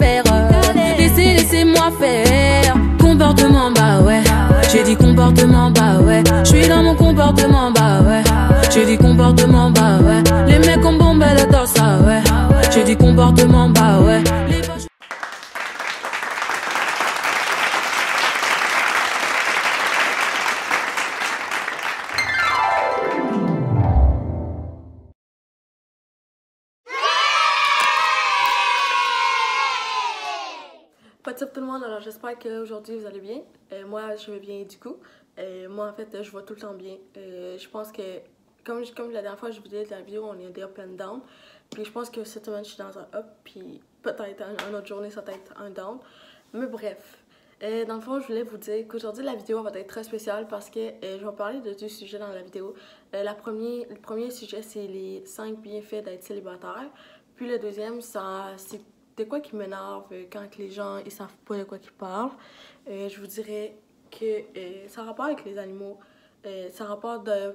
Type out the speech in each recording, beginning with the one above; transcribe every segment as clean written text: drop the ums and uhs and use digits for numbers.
faire. Laissez-moi faire. Comportement, bah ouais. J'ai dit comportement, bah ouais. J'suis dans mon comportement, bah ouais. J'ai dit comportement, bah ouais. Les mecs ont bombé le torse, ça ouais. J'ai dit comportement, bah ouais. What's up tout le monde, alors j'espère qu'aujourd'hui vous allez bien. Moi je vais bien du coup. Moi en fait je vais tout le temps bien. Je pense que comme la dernière fois je vous disais dans la vidéo, on est des up and down. Puis je pense que cette semaine je suis dans un up, puis peut-être une autre journée ça va être un down. Mais bref, dans le fond je voulais vous dire qu'aujourd'hui la vidéo va être très spéciale parce que je vais parler de deux sujets dans la vidéo. Le premier sujet c'est les 5 bienfaits d'être célibataire. Puis le deuxième c'est de quoi qui m'énerve quand les gens ils savent pas de quoi qu'ils parlent. Je vous dirais que ça a rapport avec les animaux. Ça a rapport de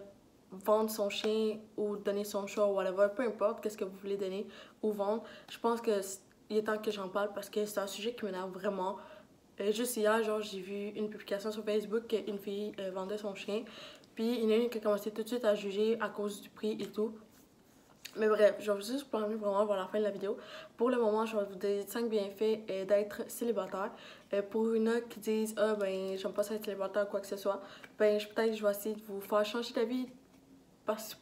vendre son chien ou donner son chat ou whatever, peu importe qu'est-ce que vous voulez donner ou vendre. Je pense qu'il est temps que j'en parle parce que c'est un sujet qui m'énerve vraiment. Juste hier, genre, j'ai vu une publication sur Facebook qu'une fille vendait son chien. Puis il y en a une qui a commencé tout de suite à juger à cause du prix et tout. Mais bref, je vais juste parler vraiment vers la fin de la vidéo. Pour le moment, je vais vous donner 5 bienfaits d'être célibataire. Pour une autre qui disent « Ah, ben, j'aime pas ça être célibataire ou quoi que ce soit », ben, peut-être je vais essayer de vous faire changer d'avis parce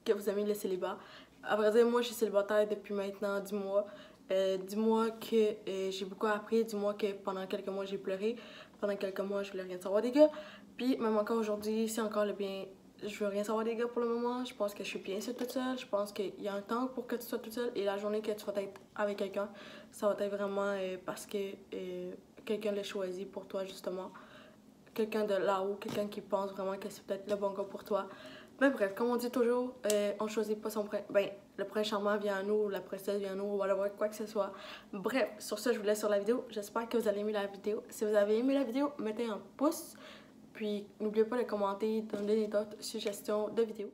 que vous aimez le célibat. À vrai dire, moi, je suis célibataire depuis maintenant 10 mois. 10 mois que j'ai beaucoup appris, 10 mois que pendant quelques mois, j'ai pleuré. Pendant quelques mois, je voulais rien savoir des gars. Puis, même encore aujourd'hui, c'est encore le bien... Je veux rien savoir des gars pour le moment. Je pense que je suis bien toute seule. Je pense qu'il y a un temps pour que tu sois toute seule. Et la journée que tu vas être avec quelqu'un, ça va être vraiment parce que quelqu'un l'a choisi pour toi, justement. Quelqu'un de là-haut, quelqu'un qui pense vraiment que c'est peut-être le bon gars pour toi. Mais bref, comme on dit toujours, on choisit pas son prince. Ben, le prince charmant vient à nous, la princesse vient à nous, whatever, quoi que ce soit. Bref, sur ce, je vous laisse sur la vidéo. J'espère que vous allez aimer la vidéo. Si vous avez aimé la vidéo, mettez un pouce. Puis, n'oubliez pas de commenter, de donner d'autres suggestions de vidéos.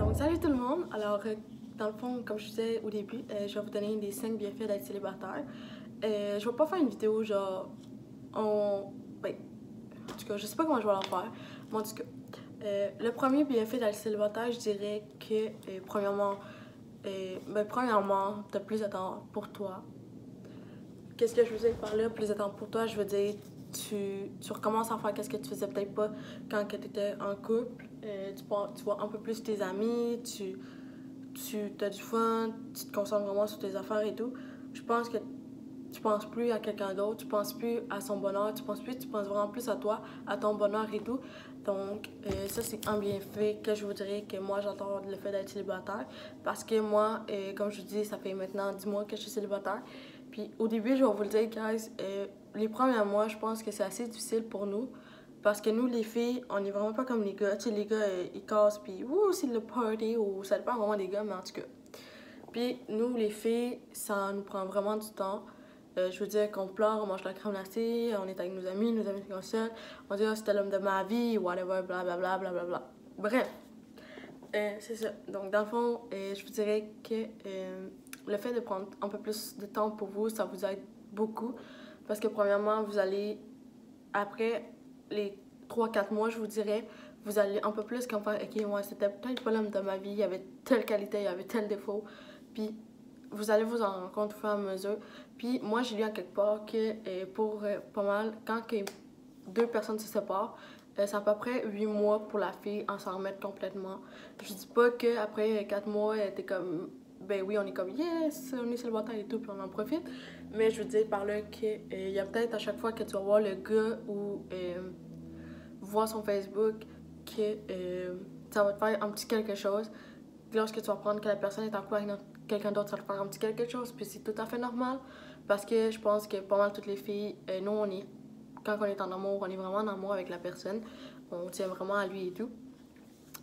Donc, salut tout le monde! Alors, dans le fond, comme je disais au début, je vais vous donner les 5 bienfaits d'être célibataire. Je vais pas faire une vidéo genre... Ben, en tout cas, je sais pas comment je vais la faire. Mais en tout cas, le premier bienfait d'être célibataire, je dirais que, premièrement, t'as plus de temps pour toi. Qu'est-ce que je veux dire par là, plus de temps pour toi? Je veux dire, tu recommences à faire qu'est-ce que tu faisais peut-être pas quand tu étais en couple. Tu vois un peu plus tes amis, tu as du fun, tu te concentres vraiment sur tes affaires et tout. Je pense que tu penses plus à quelqu'un d'autre, tu penses plus à son bonheur, tu penses vraiment plus à toi, à ton bonheur et tout. Donc, ça, c'est un bienfait que je vous dirais que moi, j'adore le fait d'être célibataire. Parce que moi, comme je vous dis, ça fait maintenant 10 mois que je suis célibataire. Puis au début, je vais vous le dire, guys, les premiers mois, je pense que c'est assez difficile pour nous. Parce que nous, les filles, on est vraiment pas comme les gars. Tu sais, les gars, ils cassent, puis ouh, c'est le party, ou ça dépend vraiment des gars, mais en tout cas. Puis nous, les filles, ça nous prend vraiment du temps. Je veux dire qu'on pleure, on mange la crème glacée, on est avec nos amis sont comme ça. On dit, oh, c'était l'homme de ma vie, whatever, blablabla, blablabla. Bref, c'est ça. Donc, dans le fond, je vous dirais que le fait de prendre un peu plus de temps pour vous, ça vous aide beaucoup. Parce que, premièrement, vous allez, après les 3-4 mois, je vous dirais, vous allez un peu plus comme faire, ok, moi, c'était peut-être pas l'homme de ma vie, il y avait telle qualité, il y avait tel défaut. Puis, vous allez vous en rendre compte au fur et à mesure. Puis, moi, j'ai lu en quelque part que pour pas mal, quand deux personnes se séparent, c'est à peu près 8 mois pour la fille en s'en remettre complètement. Je dis pas qu'après 4 mois, t'es comme, ben oui, on est comme, yes, on est célibataire et tout, puis on en profite. Mais je veux dire par là qu'il y a peut-être à chaque fois que tu vas voir le gars ou voir son Facebook, que ça va te faire un petit quelque chose. Lorsque tu vas prendre que la personne est en couple avec quelqu'un d'autre, ça va te faire un petit quelque chose, puis c'est tout à fait normal. Parce que je pense que pas mal toutes les filles, nous, quand on est en amour, on est vraiment en amour avec la personne. On tient vraiment à lui et tout.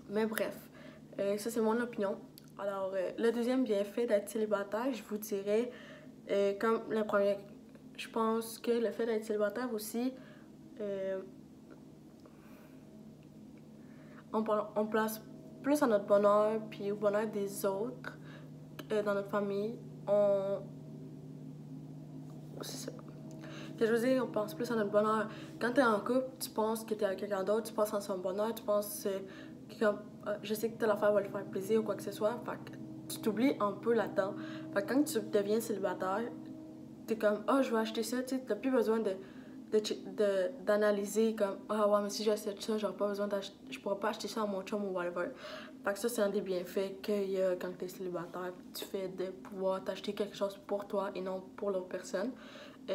Mais bref, ça c'est mon opinion. Alors, le deuxième bienfait d'être célibataire, je vous dirais, comme le premier, je pense que le fait d'être célibataire aussi, on place plus à notre bonheur puis au bonheur des autres dans notre famille on... C'est ça. Que je veux dire, on pense plus à notre bonheur. Quand t'es en couple, tu penses que t'es avec quelqu'un d'autre, tu penses à son bonheur, tu penses que comme, je sais que telle affaire va lui faire plaisir ou quoi que ce soit. Fait que tu t'oublies un peu là-dedans. Fait que quand tu deviens célibataire, t'es comme, oh, je vais acheter ça, tu sais, t'as plus besoin d'analyser comme, ah ouais, mais si j'achète ça, j'aurais pas besoin d'acheter, je pourrais pas acheter ça à mon chum ou whatever. Fait que ça, c'est un des bienfaits qu'il y a quand t'es célibataire. Tu fais de pouvoir t'acheter quelque chose pour toi et non pour l'autre personne. Tu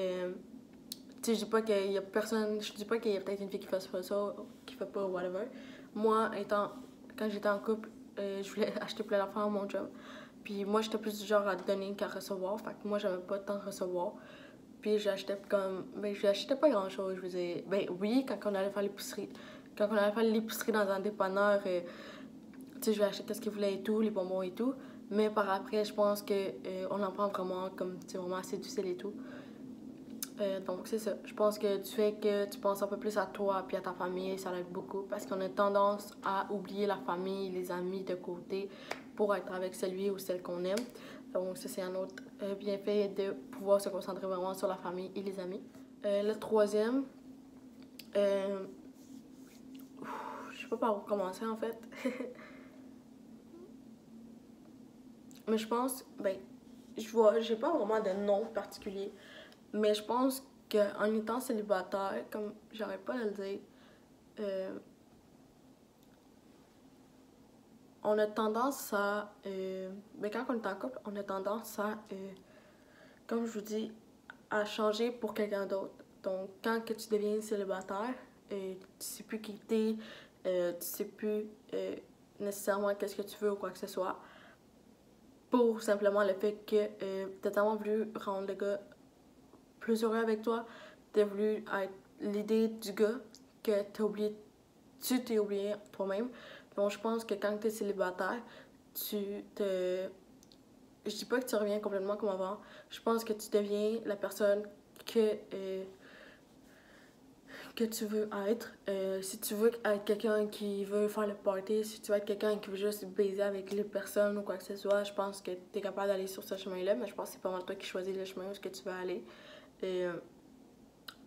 sais, je dis pas qu'il y a personne, je dis pas qu'il y a peut-être une fille qui fait ça, qui fait pas, whatever. Moi, quand j'étais en couple, je voulais acheter plein d'affaires à mon chum. Puis moi, j'étais plus du genre à donner qu'à recevoir. Fait que moi, j'avais pas tant recevoir. Puis j'achetais comme. Ben, j'achetais pas grand chose. Je veux dire. Ben oui, quand on allait faire l'épicerie. Quand on allait faire l'épicerie dans un dépanneur, tu sais, je vais acheter ce qu'il voulait et tout, les bonbons et tout. Mais par après, je pense que on en prend vraiment comme, tu sais, vraiment assez difficile et tout. Donc c'est ça. Je pense que du fait que tu penses un peu plus à toi puis à ta famille, ça aide beaucoup. Parce qu'on a tendance à oublier la famille, les amis de côté pour être avec celui ou celle qu'on aime. Donc ça, c'est un autre bienfait de pouvoir se concentrer vraiment sur la famille et les amis. Le troisième, je sais pas par où commencer en fait. Mais je pense, ben, j'ai pas vraiment de nom particulier. Mais je pense qu'en étant célibataire, comme j'arrête pas de le dire, on a tendance à... mais quand on est en couple, on a tendance à, comme je vous dis, à changer pour quelqu'un d'autre. Donc, quand que tu deviens célibataire, tu sais plus qui t'es, tu sais plus nécessairement qu'est-ce que tu veux ou quoi que ce soit. Pour simplement le fait que tu as tellement voulu rendre le gars plus heureux avec toi, t'as voulu être l'idée du gars que tu t'es oublié toi-même. Donc je pense que quand t'es célibataire, je dis pas que tu reviens complètement comme avant. Je pense que tu deviens la personne que tu veux être. Si tu veux être quelqu'un qui veut faire le party, si tu veux être quelqu'un qui veut juste baiser avec les personnes ou quoi que ce soit, je pense que tu es capable d'aller sur ce chemin-là, mais je pense que c'est pas mal toi qui choisis le chemin où est-ce que tu veux aller.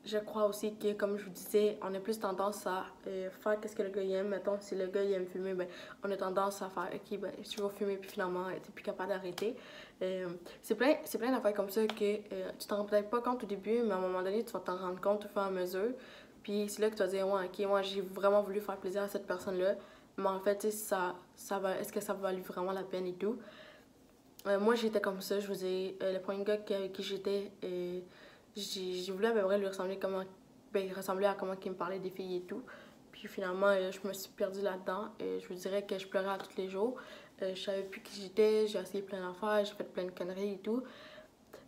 Je crois aussi que, comme je vous disais, on a plus tendance à faire ce que le gars aime. Mettons, si le gars il aime fumer, ben, on a tendance à faire, ok, ben, tu vas fumer, puis finalement, t'es plus capable d'arrêter. C'est plein d'affaires comme ça que tu t'en rends peut-être pas compte au début, mais à un moment donné, tu vas t'en rendre compte au fur et à mesure. Puis c'est là que tu vas dire, ouais, ok, moi, j'ai vraiment voulu faire plaisir à cette personne-là, mais en fait, est-ce que ça valut vraiment la peine et tout? Moi, j'étais comme ça, je vous ai. Le premier gars avec qui j'étais, j'ai voulu à peu près lui ressembler il ressemblait à comment il me parlait des filles et tout. Puis finalement, je me suis perdue là-dedans. Je vous dirais que je pleurais à tous les jours. Je savais plus qui j'étais, j'ai essayé plein d'affaires, j'ai fait plein de conneries et tout.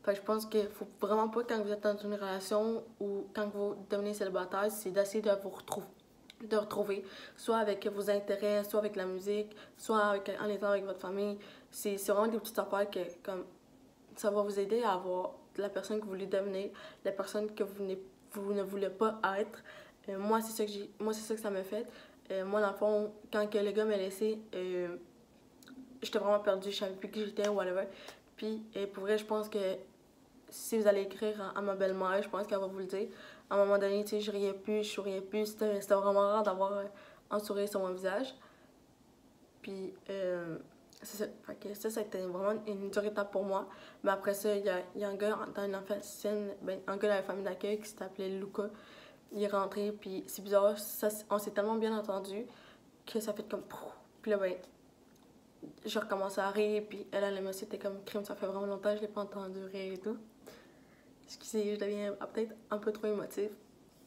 Fait que je pense qu'il faut vraiment pas, quand vous êtes dans une relation ou quand vous devenez célibataire, c'est d'essayer de vous retrouver, soit avec vos intérêts, soit avec la musique, soit en étant avec votre famille. C'est vraiment des petites affaires que comme ça va vous aider à avoir la personne que vous voulez devenir, la personne que vous ne voulez pas être. Moi, c'est ça que ça m'a fait. Moi, dans le fond, quand que le gars m'a laissé, j'étais vraiment perdue, je savais plus qui j'étais ou whatever. Puis, pour vrai, je pense que si vous allez écrire à ma belle-mère, je pense qu'elle va vous le dire. À un moment donné, tu sais, je riais plus, je souriais plus. C'était vraiment rare d'avoir un sourire sur mon visage. Puis, c'est ça. Fait que ça a été vraiment une dure étape pour moi. Mais après ça, il y a un gars dans une un gars dans la famille d'accueil qui s'appelait Luca. Il est rentré, puis c'est bizarre, on s'est tellement bien entendu que ça fait comme... Puis là, ben, j'ai recommencé à rire, puis elle m'a dit, c'était comme crime, ça fait vraiment longtemps que je l'ai pas entendu rire et tout. Excusez, je deviens peut-être un peu trop émotive,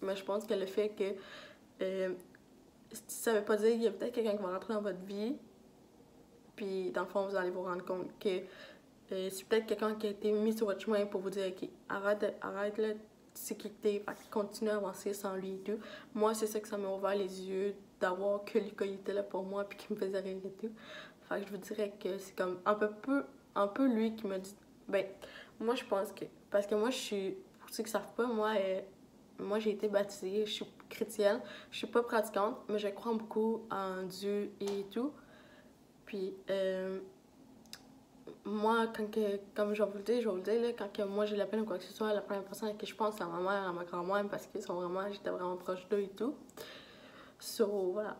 mais je pense que le fait que ça veut pas dire qu'il y a peut-être quelqu'un qui va rentrer dans votre vie, puis dans le fond, vous allez vous rendre compte que c'est peut-être quelqu'un qui a été mis sur votre chemin pour vous dire, ok, arrête là, c'est qui t'es, continue à avancer sans lui et tout. Moi, c'est ça que ça m'a ouvert les yeux, d'avoir que Lucas était là pour moi, puis qui me faisait rire et tout. Fait que je vous dirais que c'est comme un peu lui qui m'a dit, ben, moi je pense que, parce que moi je suis, pour ceux qui savent pas, moi j'ai été baptisée, je suis chrétienne, je suis pas pratiquante, mais je crois beaucoup en Dieu et tout. Puis, moi, comme je vais vous le dire, là, quand que moi j'ai la peine ou quoi que ce soit, la première personne à qui je pense, c'est à ma mère et à ma grand-mère parce que j'étais vraiment proche d'eux et tout. So, voilà.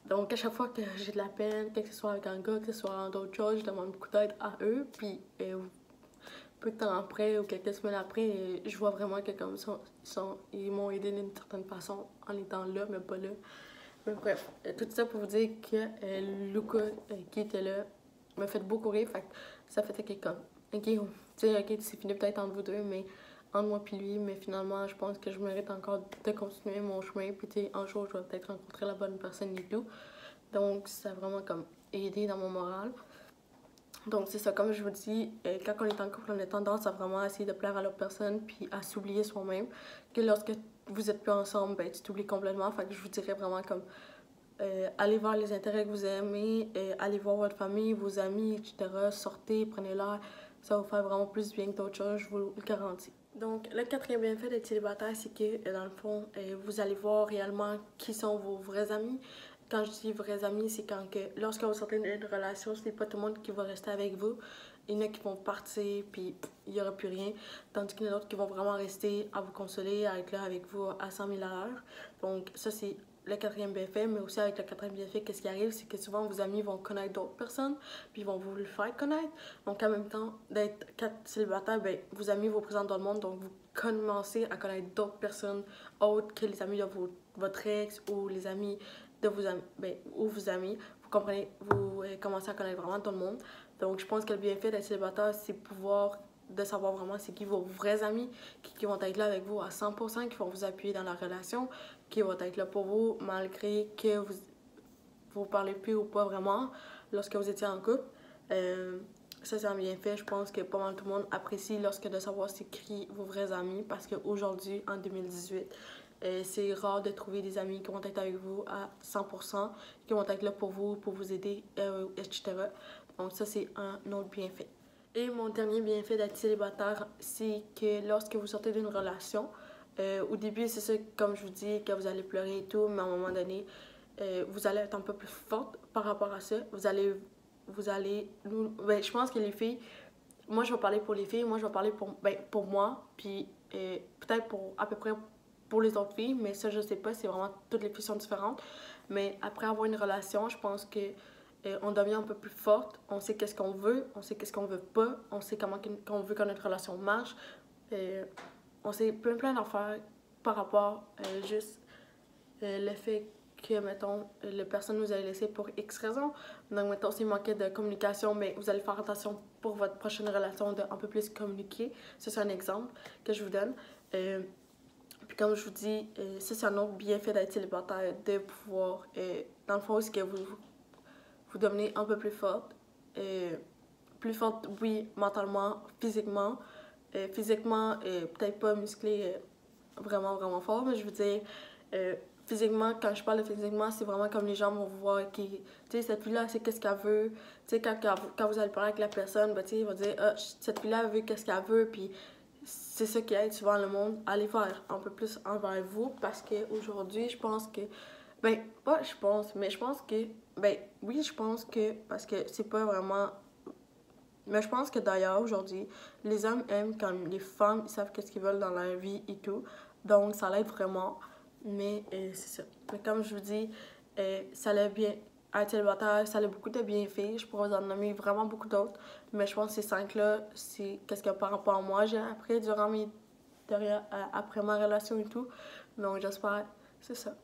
Donc, à chaque fois que j'ai de la peine, que ce soit avec un gars, que ce soit dans d'autres choses, je demande beaucoup d'aide à eux. Puis, peu de temps après ou quelques semaines après, je vois vraiment que comme ils m'ont aidé d'une certaine façon en étant là, mais pas là. Mais bref, tout ça pour vous dire que Luca, qui était là, m'a fait beaucoup rire. Fait que ça fait que comme, ok, c'est fini peut-être entre vous deux, mais entre moi puis lui, mais finalement, je pense que je mérite encore de continuer mon chemin. Puis, tu sais, un jour, je vais peut-être rencontrer la bonne personne et tout. Donc, ça a vraiment comme aidé dans mon moral. Donc, c'est ça, comme je vous dis, quand on est en couple, on a tendance à vraiment essayer de plaire à l'autre personne puis à s'oublier soi-même. Que lorsque vous êtes plus ensemble, ben, tu t'oublies complètement. Fait que je vous dirais vraiment comme allez voir les intérêts que vous aimez, allez voir votre famille, vos amis, etc. Sortez, prenez l'air. Ça va vous faire vraiment plus bien que d'autres choses, je vous le garantis. Donc, le quatrième bienfait d'être célibataire, c'est que, dans le fond, vous allez voir réellement qui sont vos vrais amis. Quand je dis vrais amis, c'est quand que, lorsque vous sortez d'une relation, c'est pas tout le monde qui va rester avec vous. Il y en a qui vont partir, puis il n'y aura plus rien. Tandis qu'il y en a d'autres qui vont vraiment rester à vous consoler, à être là avec vous à 100 000 à l'heure. Donc, ça, c'est le quatrième bienfait, mais aussi avec le quatrième bienfait, qu'est-ce qui arrive, c'est que souvent vos amis vont connaître d'autres personnes, puis ils vont vous le faire connaître. Donc en même temps, d'être célibataire, ben, vos amis vous présentent dans le monde, donc vous commencez à connaître d'autres personnes autres que les amis de votre ex ou les amis de vos amis, ben, ou vos amis. Vous comprenez, vous commencez à connaître vraiment tout le monde. Donc je pense que le bienfait d'être célibataire, c'est de savoir vraiment c'est qui vos vrais amis, qui vont être là avec vous à 100%, qui vont vous appuyer dans la relation, qui vont être là pour vous malgré que vous parlez plus ou pas vraiment lorsque vous étiez en couple. Ça, c'est un bienfait. Je pense que pas mal tout le monde apprécie lorsque de savoir c'est qui vos vrais amis parce qu'aujourd'hui, en 2018, c'est rare de trouver des amis qui vont être avec vous à 100%, qui vont être là pour vous aider, etc. Donc ça, c'est un autre bienfait. Et mon dernier bienfait d'être célibataire, c'est que lorsque vous sortez d'une relation, au début, c'est ça, comme je vous dis, que vous allez pleurer et tout, mais à un moment donné, vous allez être un peu plus forte par rapport à ça. Je pense que les filles, moi je vais parler pour les filles, moi je vais parler pour moi, puis peut-être pour à peu près pour les autres filles, mais ça je sais pas, c'est vraiment, toutes les filles sont différentes. Mais après avoir une relation, je pense que on devient un peu plus forte, on sait qu'est-ce qu'on veut, on sait qu'est-ce qu'on veut pas, on sait comment qu'on veut que notre relation marche. On sait plein d'affaires par rapport juste le fait que, mettons, la personne nous a laissé pour X raison. Donc, mettons, s'il manquait de communication, mais vous allez faire attention pour votre prochaine relation de un peu plus communiquer. Ça, c'est un exemple que je vous donne. Puis comme je vous dis, ça, c'est un autre bienfait d'être célibataire, de pouvoir, dans le fond, c'est que vous devenez un peu plus forte. Plus forte, oui, mentalement, physiquement. Physiquement, peut-être pas musclé vraiment fort, mais je veux dire, physiquement, quand je parle de physiquement, c'est vraiment comme les gens vont vous voir qui, tu sais, cette fille-là, c'est qu'est-ce qu'elle veut. Tu sais, quand vous allez parler avec la personne, ben, tu sais, ils vont dire, ah, cette fille-là veut qu'est-ce qu'elle veut, puis c'est ça qui aide souvent le monde à aller faire un peu plus envers vous, parce qu'aujourd'hui, je pense que, ben, pas je pense, mais je pense que, ben, oui, je pense que, parce que c'est pas vraiment. Mais je pense que d'ailleurs, aujourd'hui, les hommes aiment quand les femmes ils savent qu'est-ce qu'ils veulent dans leur vie et tout. Donc, ça l'aide vraiment. Mais c'est ça. Mais comme je vous dis, ça l'a bien. Être célibataire, ça a beaucoup de bienfaits. Je pourrais vous en nommer vraiment beaucoup d'autres. Mais je pense que ces 5-là, c'est qu'est-ce que par rapport à moi, j'ai appris après ma relation et tout. Donc, j'espère. C'est ça.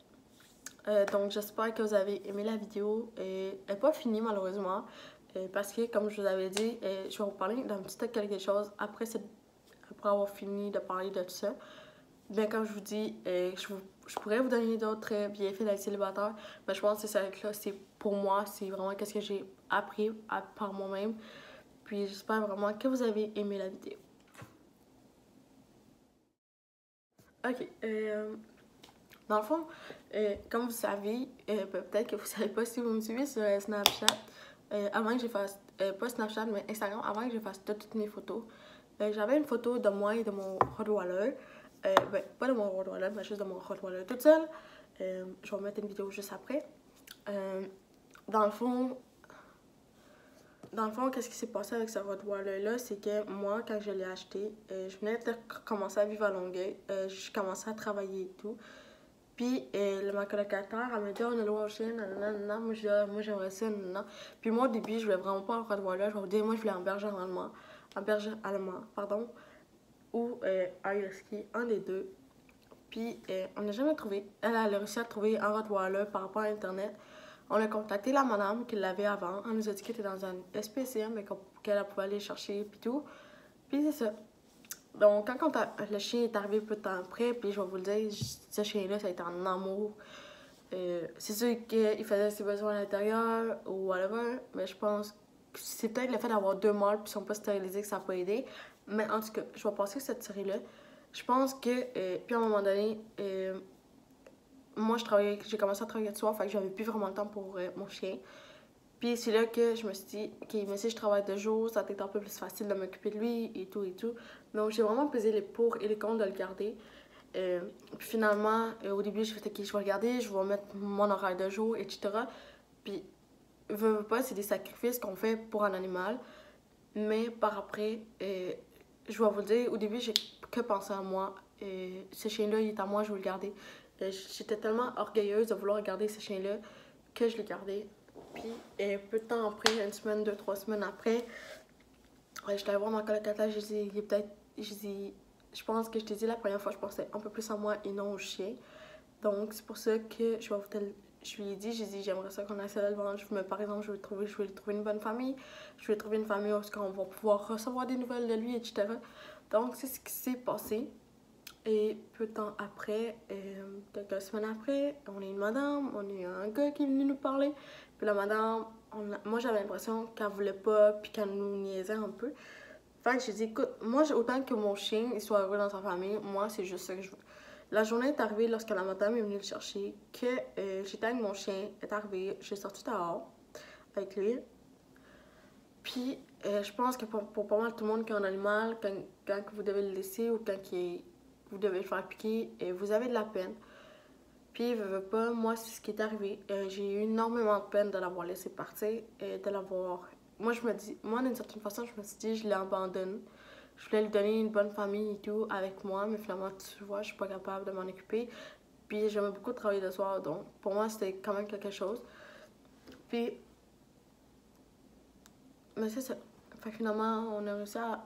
Donc, j'espère que vous avez aimé la vidéo. Elle n'est pas finie, malheureusement. Parce que, comme je vous avais dit, je vais vous parler d'un petit peu de quelque chose après avoir fini de parler de tout ça. Bien, comme je vous dis, je pourrais vous donner d'autres bienfaits d'être célibataire, mais je pense que c'est ça, c'est pour moi, c'est vraiment qu'est-ce que j'ai appris par moi-même. Puis j'espère vraiment que vous avez aimé la vidéo. Ok, dans le fond, comme vous savez, peut-être que vous savez pas si vous me suivez sur Snapchat, avant que je fasse, pas Snapchat, mais Instagram, avant que je fasse toutes mes photos, j'avais une photo de moi et de mon Rottweiler. Ben, pas de mon Rottweiler, mais juste de mon Rottweiler toute seule. Je vais vous mettre une vidéo juste après. Dans le fond, dans le fond, qu'est-ce qui s'est passé avec ce Rottweiler-là, c'est que moi, quand je l'ai acheté, je venais de commencer à vivre à Longueuil. Je commençais à travailler et tout. Puis, ma colocataire, elle m'a dit, oh, on a le droit au chien, nanana. Moi, j'aimerais ça, nanana. Puis moi, au début, je voulais vraiment pas un Rottweiler. Je vais vous dire, moi, je voulais un berger allemand, pardon, ou un husky, un des deux. Puis, on n'a jamais trouvé. Elle a réussi à trouver un Rottweiler par rapport à Internet. On a contacté la madame qui l'avait avant. Elle nous a dit qu'elle était dans un SPCM, mais qu'elle pouvait aller chercher, puis tout. Puis c'est ça. Donc, quand le chien est arrivé peu de temps après, puis je vais vous le dire, ce chien-là, ça a été en amour. C'est sûr qu'il faisait ses besoins à l'intérieur ou whatever, mais je pense que c'est peut-être le fait d'avoir 2 mâles puis ils sont pas stérilisés que ça peut aider. Mais en tout cas, je vais passer cette série-là. Je pense que, puis à un moment donné, moi, j'ai commencé à travailler le soir, fait que j'avais plus vraiment le temps pour mon chien. Puis c'est là que je me suis dit, ok, mais si je travaille de jour, ça va être un peu plus facile de m'occuper de lui et tout et tout. Donc j'ai vraiment pesé les pour et les contre de le garder. Puis finalement, au début, je fait, ok, je vais le garder, je vais mettre mon horaire de jour, etc. Puis, veux pas, c'est des sacrifices qu'on fait pour un animal. Mais par après, je vais vous le dire, au début, j'ai que pensé à moi. Ce chien-là, il est à moi, je vais le garder. J'étais tellement orgueilleuse de vouloir garder ce chien-là que je l'ai gardé. Puis, peu de temps après, 1 semaine, 2, 3 semaines après, j'étais allée voir ma colocataire, je dis, il est peut-être. Je pense que je t'ai dit la première fois, je pensais un peu plus à moi et non au chien. Donc, c'est pour ça que je lui ai dit, j'ai dit, j'aimerais ça qu'on essaie de le vendre. Mais par exemple, je vais lui trouver une bonne famille. Je vais trouver une famille où on va pouvoir recevoir des nouvelles de lui, etc. Donc, c'est ce qui s'est passé. Et peu de temps après, quelques semaines après, on a une madame, on a eu un gars qui est venu nous parler. Puis la madame, moi j'avais l'impression qu'elle voulait pas, puis qu'elle nous niaisait un peu. Fait que j'ai dit, écoute, moi autant que mon chien il soit heureux dans sa famille, moi c'est juste ça que je veux. La journée est arrivée lorsque la madame est venue le chercher, que j'étais avec mon chien, est arrivée, j'ai sorti dehors avec lui. Puis je pense que pour pas mal tout le monde qui a un animal, quand vous devez le laisser ou quand vous devez le faire piquer, vous avez de la peine. Puis, veux pas, moi, c'est ce qui est arrivé. J'ai eu énormément de peine de l'avoir laissé partir et de l'avoir. Moi, d'une certaine façon, je me suis dit, je l'abandonne. Je voulais lui donner une bonne famille et tout avec moi, mais finalement, tu vois, je suis pas capable de m'en occuper. Puis, j'aimais beaucoup travailler le soir, donc pour moi, c'était quand même quelque chose. Puis, mais c'est ça. Fait que finalement, on a réussi à.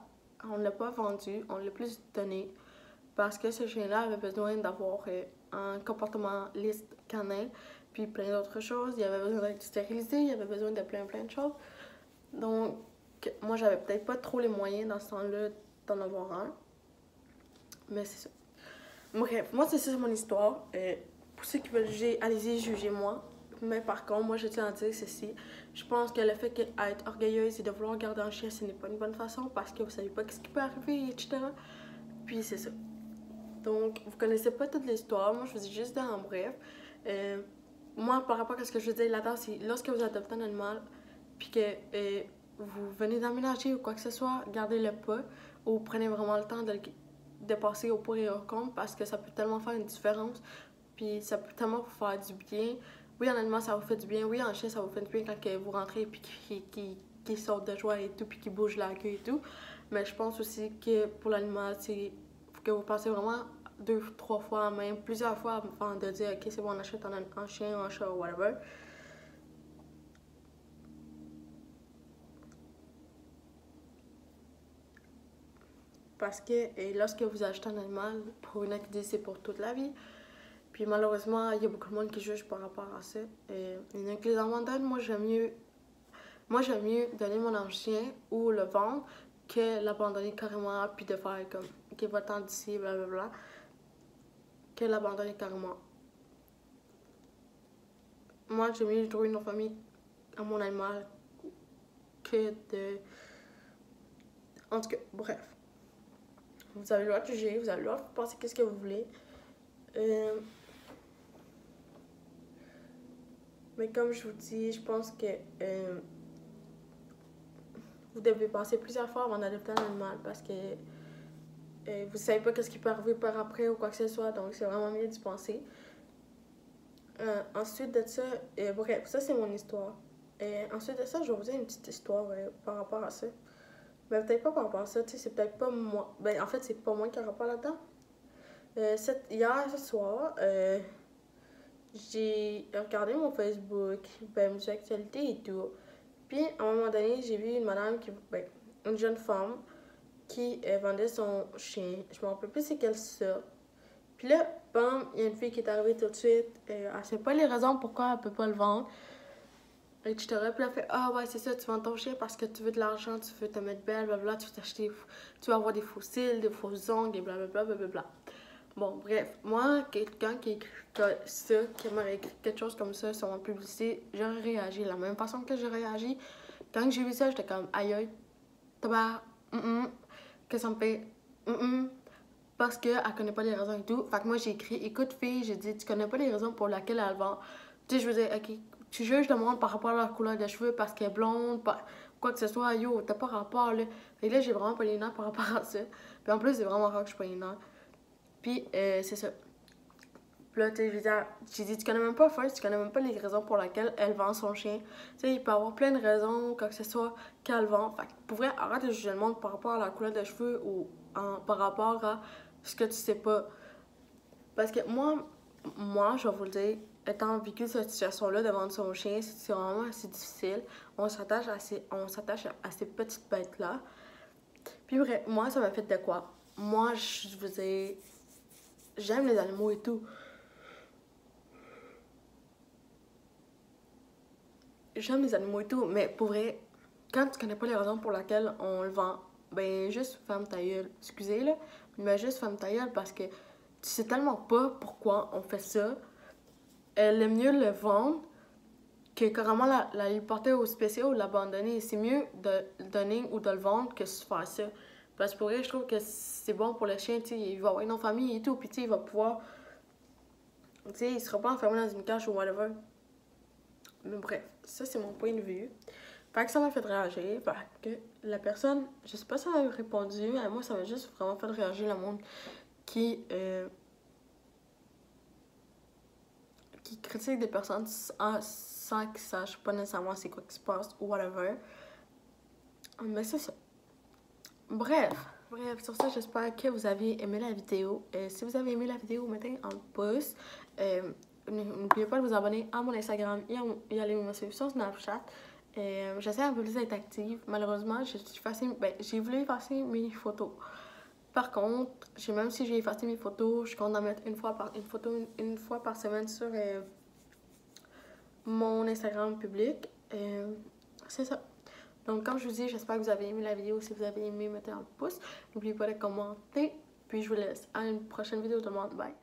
On l'a pas vendu, on l'a plus donné. Parce que ce chien-là avait besoin d'avoir un comportement lisse canin, puis plein d'autres choses. Il avait besoin d'être stérilisé, il avait besoin de plein de choses. Donc, moi, j'avais peut-être pas trop les moyens dans ce temps-là d'en avoir un. Mais c'est ça. Bref, moi, c'est ça mon histoire. Pour ceux qui veulent juger, allez-y, jugez-moi. Mais par contre, moi, je tiens à dire ceci. Je pense que le fait d'être orgueilleuse et de vouloir garder un chien, ce n'est pas une bonne façon parce que vous savez pas ce qui peut arriver, etc. Puis c'est ça. Donc, vous connaissez pas toute l'histoire. Moi, je vous dis juste en bref. Moi, par rapport à ce que je veux dire là-dedans, c'est lorsque vous adoptez un animal, puis que vous venez d'aménager ou quoi que ce soit, gardez-le pas ou prenez vraiment le temps de passer au pour et au contre parce que ça peut tellement faire une différence. Puis ça peut tellement vous faire du bien. Oui, un animal, ça vous fait du bien. Oui, un chien, ça vous fait du bien quand vous rentrez puis qu'il saute de joie et tout, puis qu'il bouge la queue et tout. Mais je pense aussi que pour l'animal, c'est que vous pensez vraiment 2, 3 fois, même plusieurs fois avant de dire ok, c'est bon, on achète un chien, un chat, whatever. Parce que lorsque vous achetez un animal, pour une activité, c'est pour toute la vie. Puis malheureusement, il y a beaucoup de monde qui juge par rapport à ça. Il y en a qui les abandonnent. Moi, j'aime mieux donner mon chien ou le vendre que l'abandonner carrément, puis de faire comme ok, va-t'en d'ici, blablabla. Que l'abandonner carrément. Moi, j'aime mieux trouver une famille à mon animal que de. En tout cas, bref. Vous avez le droit de juger, vous avez le droit de penser qu'est-ce que vous voulez. Mais comme je vous dis, je pense que vous devez penser plusieurs fois avant d'adopter un animal parce que vous savez pas qu'est-ce qui peut arriver par après ou quoi que ce soit, donc c'est vraiment mieux d'y penser. Ensuite de ça, bref, ça c'est mon histoire. Et ensuite de ça, je vais vous dire une petite histoire par rapport à ça. Ben, peut-être pas par rapport à ça, tu sais, c'est peut-être pas moi. Ben, en fait, c'est pas moi qui a rapport là-dedans. Hier, ce soir, j'ai regardé mon Facebook, ben, mes actualités et tout. Puis, à un moment donné, j'ai vu une madame ben, une jeune femme qui vendait son chien. Je me rappelle plus c'est quelle ça. Puis là, bam, il y a une fille qui est arrivée tout de suite. Elle sait pas les raisons pourquoi elle peut pas le vendre. Etc. Puis elle a fait, ah ouais, c'est ça, tu vends ton chien parce que tu veux de l'argent, tu veux te mettre belle, blablabla, tu veux t'acheter, tu vas avoir des faux cils, des faux ongles, et blablabla, blablabla. Bon, bref, moi, quelqu'un qui écrit ça, qui m'aurait écrit quelque chose comme ça sur ma publicité, j'aurais réagi de la même façon que j'ai réagi. Quand j'ai vu ça, j'étais comme, aïe aïe, tabac, que ça me fait, parce qu'elle connaît pas les raisons et tout. Fait que moi, j'ai écrit, écoute fille, j'ai dit, tu connais pas les raisons pour lesquelles elle vend. Tu sais, je veux dire, ok, tu juges le monde par rapport à leur couleur de cheveux, parce qu'elle est blonde, quoi que ce soit, yo, t'as pas rapport, là. Et là, j'ai vraiment pas les nerfs par rapport à ça. Puis en plus, c'est vraiment rare que je pas les nerfs. Puis, c'est ça. Puis là, tu sais, j'ai dit, tu connais même pas First, tu connais même pas les raisons pour lesquelles elle vend son chien. Tu sais, il peut y avoir plein de raisons, quoi que ce soit, qu'elle vend. Fait que, pour vrai, arrête de juger le monde par rapport à la couleur de cheveux ou par rapport à ce que tu sais pas. Parce que moi, je vais vous le dire, étant vécu cette situation-là de vendre son chien, c'est vraiment assez difficile. On s'attache à ces petites bêtes-là. Puis bref, moi, ça m'a fait de quoi? Moi, je veux dire, j'aime les animaux et tout. J'aime les animaux et tout, mais pour vrai, quand tu connais pas les raisons pour lesquelles on le vend, ben juste ferme ta gueule. Excusez là, mais juste ferme ta gueule parce que tu sais tellement pas pourquoi on fait ça. Le mieux le vendre que carrément la porter au spécial ou l'abandonner. C'est mieux de le donner ou de le vendre que de faire ça. Parce que pour vrai, je trouve que c'est bon pour le chien, tu sais, il va avoir une autre famille et tout, puis tu sais, il va pouvoir, tu sais, il sera pas enfermé dans une cage ou whatever. Mais bref, ça c'est mon point de vue. Fait que ça m'a fait réagir. Fait que la personne, je sais pas si elle a répondu, mais moi ça m'a juste vraiment fait réagir le monde qui critique des personnes sans qu'ils sachent pas nécessairement c'est quoi qui se passe ou whatever. Mais c'est ça. Bref, sur ça, j'espère que vous avez aimé la vidéo. Si vous avez aimé la vidéo, mettez un pouce. N'oubliez pas de vous abonner à mon Instagram et aller me suivre sur Snapchat. J'essaie un peu plus d'être active. Malheureusement, j'ai voulu effacer mes photos. Par contre, même si j'ai effacé mes photos, je compte en mettre une fois par semaine sur mon Instagram public. C'est ça. Donc, comme je vous dis, j'espère que vous avez aimé la vidéo. Si vous avez aimé, mettez un pouce. N'oubliez pas de commenter. Puis, je vous laisse à une prochaine vidéo. Tout le monde, bye!